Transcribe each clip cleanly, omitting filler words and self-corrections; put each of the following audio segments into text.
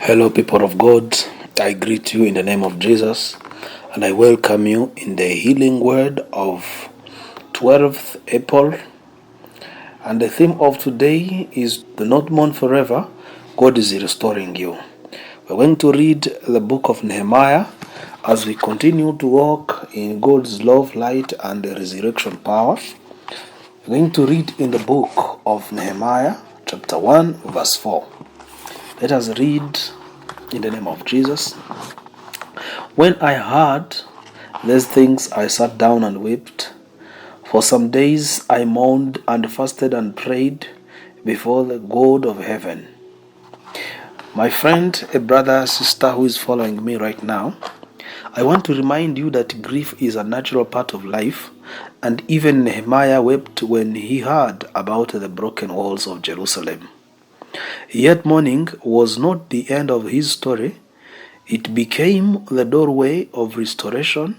Hello, people of God. I greet you in the name of Jesus, and I welcome you in the healing word of 12th April. And the theme of today is "Do not mourn forever, God is restoring you." We're going to read the book of Nehemiah as we continue to walk in God's love, light, and the resurrection power. We're going to read in the book of Nehemiah, chapter 1, verse 4. Let us read in the name of Jesus. When I heard these things, I sat down and wept. For some days I mourned and fasted and prayed before the God of heaven. My friend, a brother, a sister who is following me right now, I want to remind you that grief is a natural part of life, and even Nehemiah wept when he heard about the broken walls of Jerusalem. Yet mourning was not the end of his story. It became the doorway of restoration.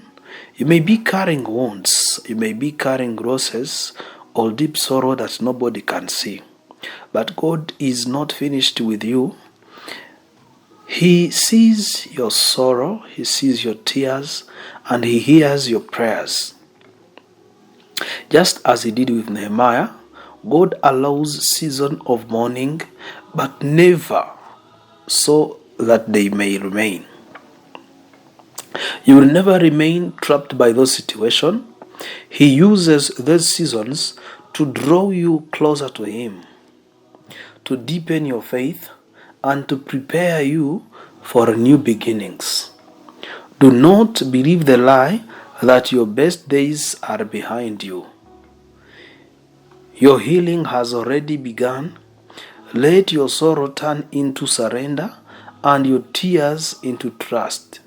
You may be carrying wounds, you may be carrying losses or deep sorrow that nobody can see. But God is not finished with you. He sees your sorrow, He sees your tears, and He hears your prayers. Just as He did with Nehemiah, God allows season of mourning, but never so that they may remain. You will never remain trapped by those situations. He uses those seasons to draw you closer to Him, to deepen your faith, and to prepare you for new beginnings. Do not believe the lie that your best days are behind you. Your healing has already begun. Let your sorrow turn into surrender and your tears into trust.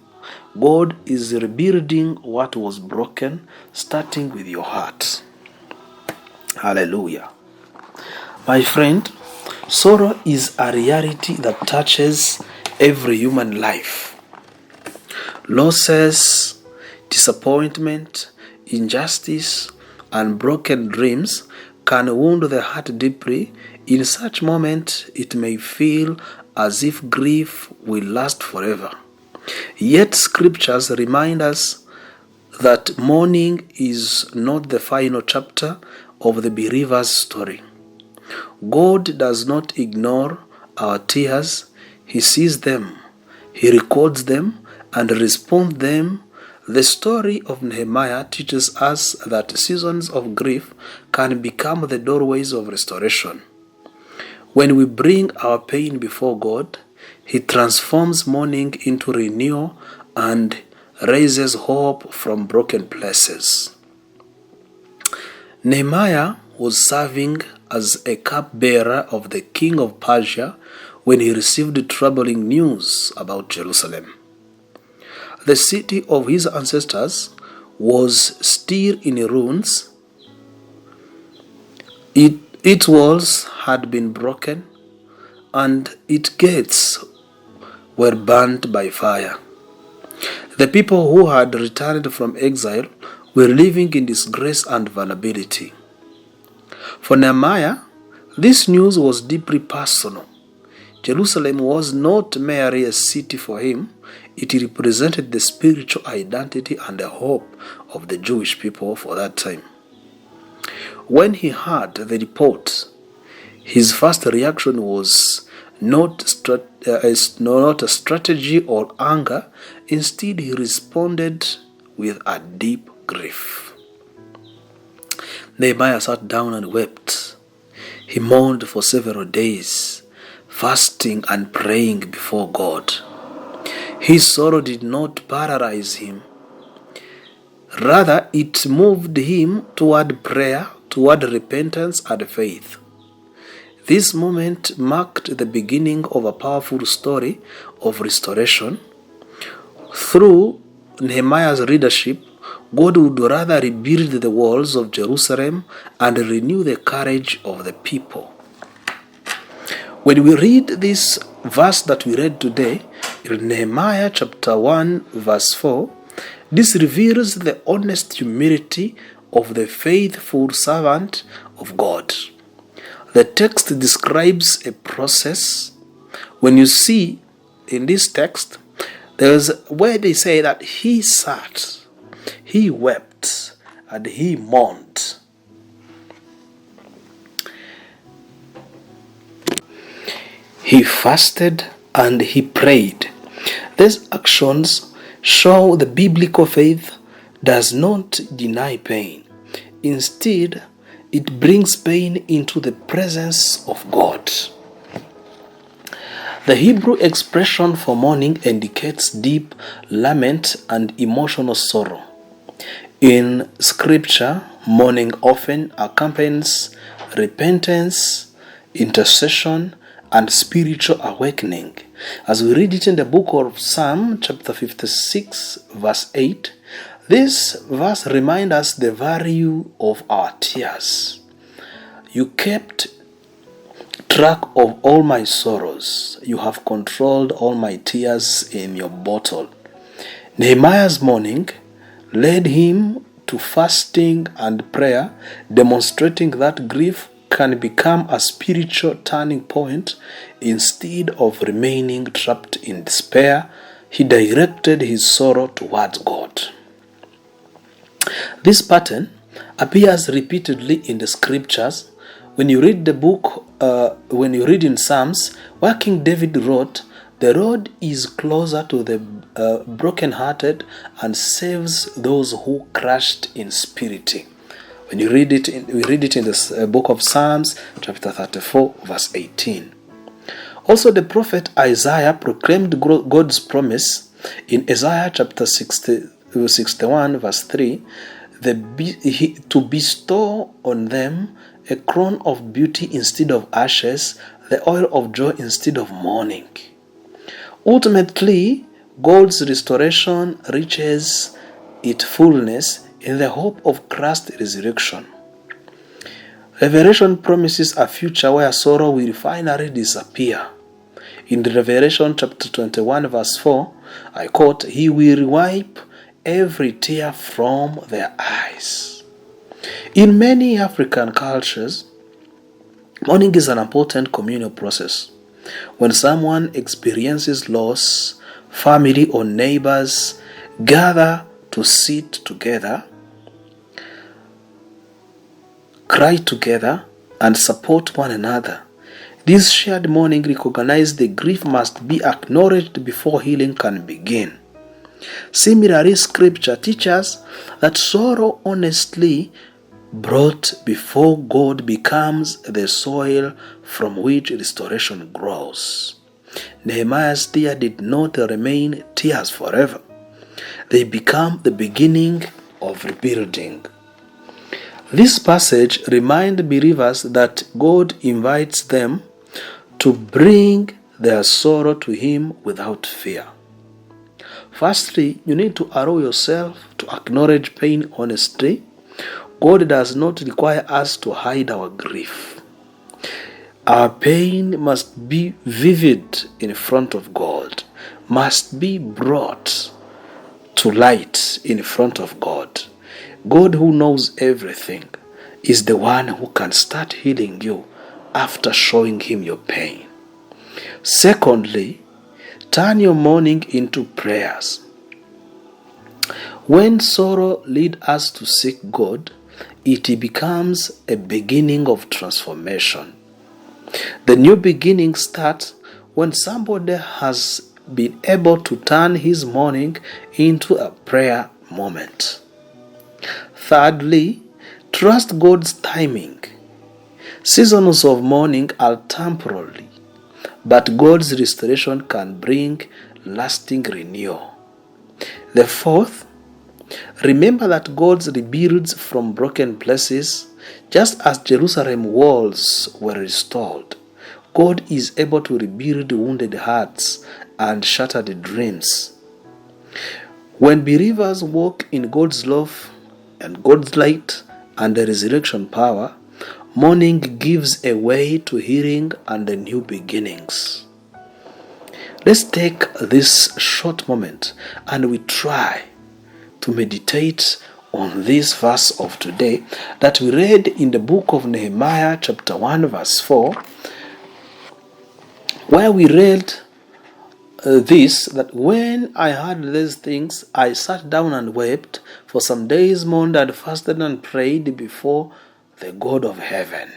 God is rebuilding what was broken, starting with your heart. Hallelujah. My friend, sorrow is a reality that touches every human life. Losses, disappointment, injustice, and broken dreams can wound the heart deeply. In such moments, it may feel as if grief will last forever. Yet scriptures remind us that mourning is not the final chapter of the believer's story. God does not ignore our tears. He sees them, He records them, and responds them. The story of Nehemiah teaches us that seasons of grief can become the doorways of restoration. When we bring our pain before God, He transforms mourning into renewal and raises hope from broken places. Nehemiah was serving as a cupbearer of the king of Persia when he received troubling news about Jerusalem. The city of his ancestors was still in ruins. Its walls had been broken, and its gates were burnt by fire. The people who had returned from exile were living in disgrace and vulnerability. For Nehemiah, this news was deeply personal. Jerusalem was not merely a city for him, it represented the spiritual identity and the hope of the Jewish people for that time. When he heard the report, his first reaction was not a strategy or anger. Instead, he responded with a deep grief. Nehemiah sat down and wept. He mourned for several days, fasting and praying before God. His sorrow did not paralyze him. Rather, it moved him toward prayer, toward repentance and faith. This moment marked the beginning of a powerful story of restoration. Through Nehemiah's leadership, God would rather rebuild the walls of Jerusalem and renew the courage of the people. When we read this verse that we read today, in Nehemiah chapter 1 verse 4, this reveals the honest humility of the faithful servant of God. The text describes a process. When you see in this text, there's where they say that he sat, he wept, and he mourned. He fasted and he prayed. These actions show the biblical faith does not deny pain. Instead, it brings pain into the presence of God. The Hebrew expression for mourning indicates deep lament and emotional sorrow. In Scripture, mourning often accompanies repentance, intercession, and spiritual awakening. As we read it in the book of Psalm chapter 56 verse 8, this verse reminds us the value of our tears. You kept track of all my sorrows. You have controlled all my tears in your bottle. Nehemiah's mourning led him to fasting and prayer, demonstrating that grief can become a spiritual turning point. Instead of remaining trapped in despair, he directed his sorrow towards God. This pattern appears repeatedly in the scriptures. When you read the book, when you read in Psalms, where King David wrote, "The Lord is closer to the brokenhearted and saves those who crushed in spirit." When you read it, we read it in the book of Psalms, chapter 34, verse 18. Also, the prophet Isaiah proclaimed God's promise in Isaiah chapter 61, verse 3, to bestow on them a crown of beauty instead of ashes, the oil of joy instead of mourning. Ultimately, God's restoration reaches its fullness in the hope of Christ's resurrection. Revelation promises a future where sorrow will finally disappear. In Revelation chapter 21 verse 4, I quote, "He will wipe every tear from their eyes." In many African cultures, mourning is an important communal process. When someone experiences loss, family or neighbors gather to sit together, cry together, and support one another. This shared mourning recognizes the grief must be acknowledged before healing can begin. Similarly, Scripture teaches that sorrow honestly brought before God becomes the soil from which restoration grows. Nehemiah's tears did not remain tears forever. They become the beginning of rebuilding. This passage reminds believers that God invites them to bring their sorrow to Him without fear. Firstly, you need to allow yourself to acknowledge pain honestly. God does not require us to hide our grief. Our pain must be vivid in front of God, must be brought to light in front of God. God, who knows everything, is the one who can start healing you after showing Him your pain. Secondly, turn your mourning into prayers. When sorrow leads us to seek God, it becomes a beginning of transformation. The new beginning starts when somebody has been able to turn his mourning into a prayer moment. Thirdly, trust God's timing. Seasons of mourning are temporary, but God's restoration can bring lasting renewal. The fourth, remember that God rebuilds from broken places. Just as Jerusalem walls were restored, God is able to rebuild wounded hearts and shattered dreams. When believers walk in God's love and God's light and the resurrection power, mourning gives a way to healing and the new beginnings. Let's take this short moment and we try to meditate on this verse of today that we read in the book of Nehemiah chapter 1 verse 4, where we read this, that when I heard these things, I sat down and wept. For some days mourned and fasted and prayed before the God of heaven.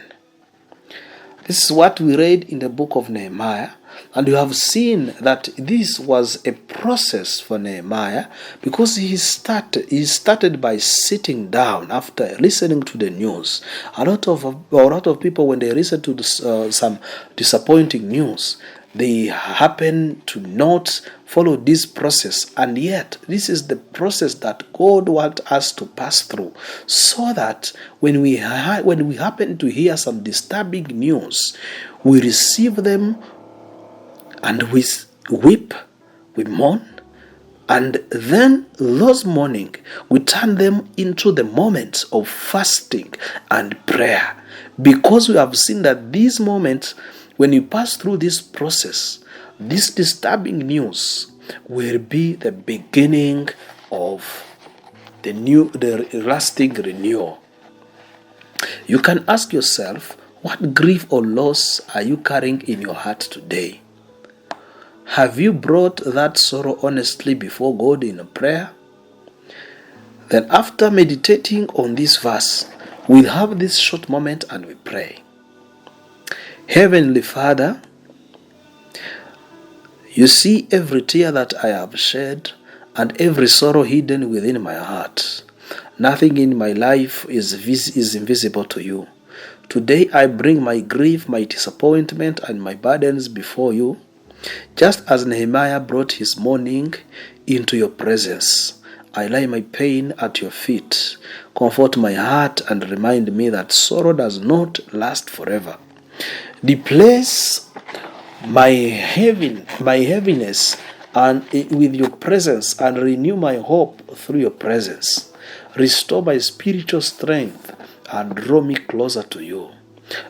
This is what we read in the book of Nehemiah, and you have seen that this was a process for Nehemiah, because he started by sitting down after listening to the news. A lot of people, when they listen to some disappointing news, they happen to not follow this process, and yet this is the process that God wants us to pass through, so that when we happen to hear some disturbing news, we receive them and we weep, we mourn, and then those mourning, we turn them into the moments of fasting and prayer, because we have seen that these moments, when you pass through this process, this disturbing news will be the beginning of the lasting renewal. You can ask yourself, what grief or loss are you carrying in your heart today? Have you brought that sorrow honestly before God in a prayer? Then after meditating on this verse, we'll have this short moment and we pray. Heavenly Father, you see every tear that I have shed and every sorrow hidden within my heart. Nothing in my life is invisible to you. Today I bring my grief, my disappointment, and my burdens before you, just as Nehemiah brought his mourning into your presence. I lay my pain at your feet. Comfort my heart and remind me that sorrow does not last forever. Replace my heaviness and with your presence, and renew my hope through your presence. Restore my spiritual strength and draw me closer to you.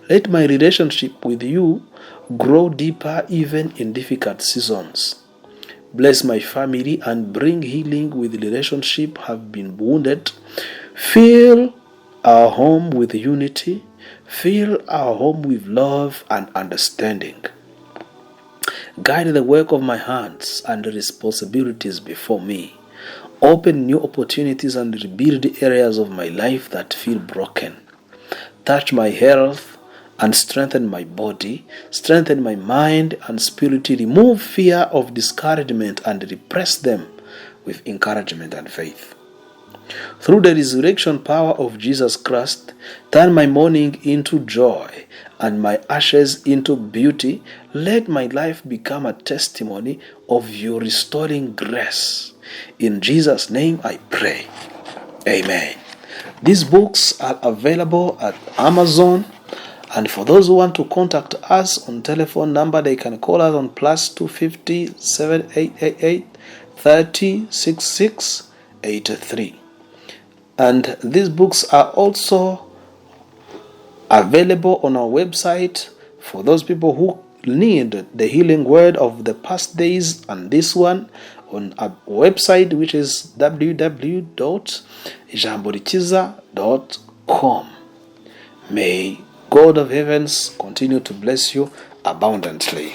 Let my relationship with you grow deeper even in difficult seasons. Bless my family and bring healing with relationship have been wounded. Fill our home with unity. Fill our home with love and understanding. Guide the work of my hands and the responsibilities before me. Open new opportunities and rebuild areas of my life that feel broken. Touch my health and strengthen my body. Strengthen my mind and spirit. Remove fear of discouragement and repress them with encouragement and faith. Through the resurrection power of Jesus Christ, turn my mourning into joy and my ashes into beauty. Let my life become a testimony of your restoring grace. In Jesus' name I pray. Amen. These books are available at Amazon, and for those who want to contact us on telephone number, they can call us on +250 7888 30 66 83. And these books are also available on our website for those people who need the healing word of the past days, and this one on our website, which is www.ijamborikiza.com. May God of heavens continue to bless you abundantly.